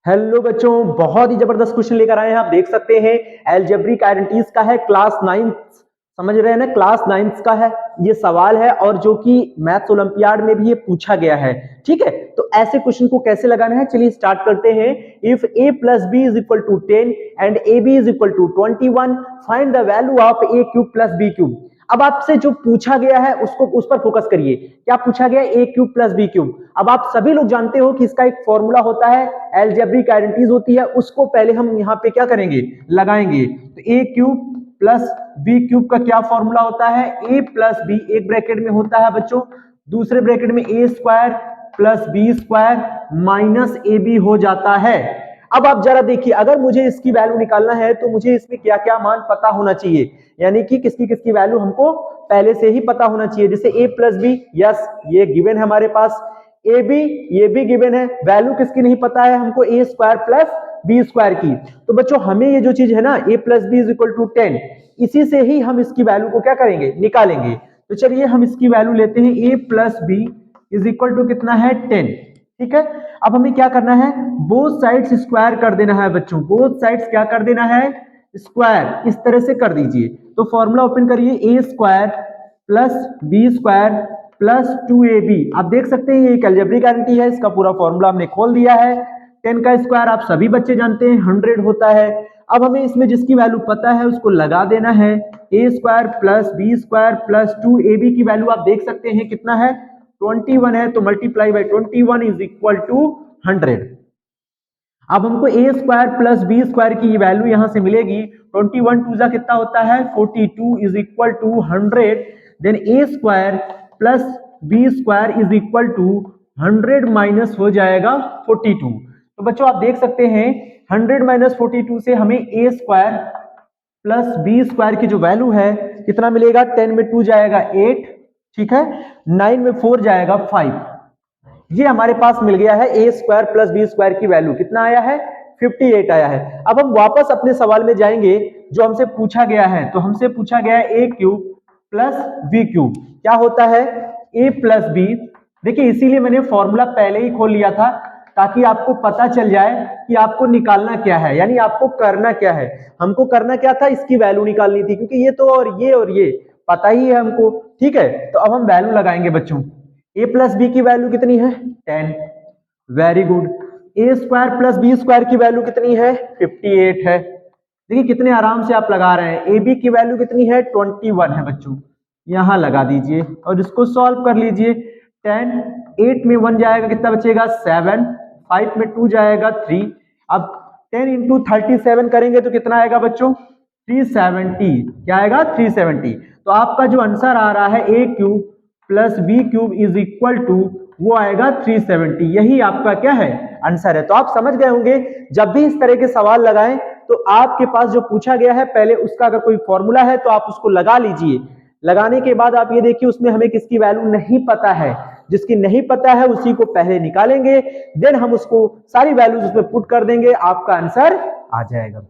Hello बच्चों, बहुत ही जबरदस्त क्वेश्चन लेकर आए हैं। आप देख सकते हैं अलजेब्रिक आइडेंटिटीज का है, क्लास 9, समझ रहे हैं ना, क्लास 9 का है ये सवाल है और जो कि मैथ्स ओलंपियाड में भी ये पूछा गया है। ठीक है, तो ऐसे क्वेश्चन को कैसे लगाना है चलिए स्टार्ट करते हैं। If a plus B is equal to 10 and A B is equal to 21, find the value of a cube plus B cube. अब आपसे जो पूछा गया है उसको उस पर फोकस करिए। क्या पूछा गया? ए क्यूब प्लस बी क्यूब। अब आप सभी लोग जानते हो कि इसका एक फॉर्मूला होता है, अलजेब्रिक आइडेंटिटीज होती है, उसको पहले हम यहाँ पे क्या करेंगे, लगाएंगे। तो A cube plus B cube का क्या फॉर्मूला होता है? ए प्लस बी एक ब्रैकेट में होता है बच्चों, दूसरे ब्रैकेट में A square plus B square minus A B हो जाता है। अब आप जरा देखिए, अगर मुझे इसकी वैल्यू निकालना है तो मुझे इसमें क्या क्या मान पता होना चाहिए, यानी कि किसकी किसकी वैल्यू हमको पहले से ही पता होना चाहिए। जैसे a प्लस बी, यस ये गिवन है हमारे पास, ए बी ये भी गिवन है। वैल्यू किसकी नहीं पता है हमको? A square plus B square की। तो बच्चों हमें ये जो चीज है ना a plus B is equal to 10, इसी से ही हम इसकी वैल्यू को क्या करेंगे, निकालेंगे। तो चलिए हम इसकी वैल्यू लेते हैं, a plus B is equal to कितना है? 10। ठीक है, अब हमें क्या करना है, बोथ साइड्स स्क्वायर कर देना है बच्चों, बोथ साइड्स क्या कर देना है, स्क्वायर। इस तरह से कर दीजिए। तो फॉर्मूला ओपन करिए, A square plus B square plus 2ab। आप देख सकते हैं ये एक अलजेब्रिक आइडेंटिटी है, इसका पूरा फॉर्मूला हमने खोल दिया है। 10 का स्क्वायर आप सभी बच्चे जानते हैं 100 होता है। अब हमें इसमें जिसकी वैल्यू पता है उसको लगा देना है। A square plus B square plus 2ab की वैल्यू आप देख सकते हैं कितना है, 21 है, तो multiply by 21 is equal to 100। अब हमको A square plus B square की वैल्यू यहां से मिलेगी, 21 टू जा कितना होता है 42 is equal to 100। Then A square plus B square is equal to 100 minus हो जाएगा 42। तो बच्चों आप देख सकते हैं 100 माइनस 42 से हमें ए स्क्वायर प्लस बी स्क्वायर की जो वैल्यू है कितना मिलेगा, 10 में 2 जाएगा 8, ठीक है, 9 में 4 जाएगा 5। ये हमारे पास मिल गया है A square plus B square की वैल्यू कितना आया है, 58 आया है। अब हम वापस अपने सवाल में जाएंगे जो हमसे पूछा गया है। तो हमसे पूछा गया है A cube plus B cube, क्या होता है ए प्लस बी। देखिए इसीलिए मैंने फॉर्मूला पहले ही खोल लिया था ताकि आपको पता चल जाए कि आपको निकालना क्या है, यानी आपको करना क्या है। हमको करना क्या था, इसकी वैल्यू निकालनी थी, क्योंकि ये तो और ये पता ही है हमको। ठीक है, तो अब हम वैल्यू लगाएंगे बच्चों। ए प्लस बी की वैल्यू कितनी है, 10, वेरी गुड। ए स्क्वायर प्लस बी स्क्वायर की वैल्यू कितनी है, 58 है। देखिए कितने आराम से आप लगा रहे हैं। ए बी की वैल्यू कितनी है, 21 है बच्चों, यहां लगा दीजिए और इसको सॉल्व कर लीजिए। 10, 8 में 1 जाएगा कितना बचेगा 7, 5 में 2 जाएगा 3। अब 10 इंटू 37 करेंगे तो कितना आएगा बच्चों, 370। क्या आएगा, 370। तो आपका जो आंसर आ रहा है A cube plus B cube is equal to, वो आएगा 370। यही आपका क्या है, आंसर है। तो आप समझ गए होंगे, जब भी इस तरह के सवाल लगाएं तो आपके पास जो पूछा गया है पहले उसका अगर कोई फॉर्मूला है तो आप उसको लगा लीजिए। लगाने के बाद आप ये देखिए उसमें हमें किसकी वैल्यू नहीं पता है, जिसकी नहीं पता है उसी को पहले निकालेंगे, देन हम उसको सारी वैल्यूज उसमें पुट कर देंगे, आपका आंसर आ जाएगा।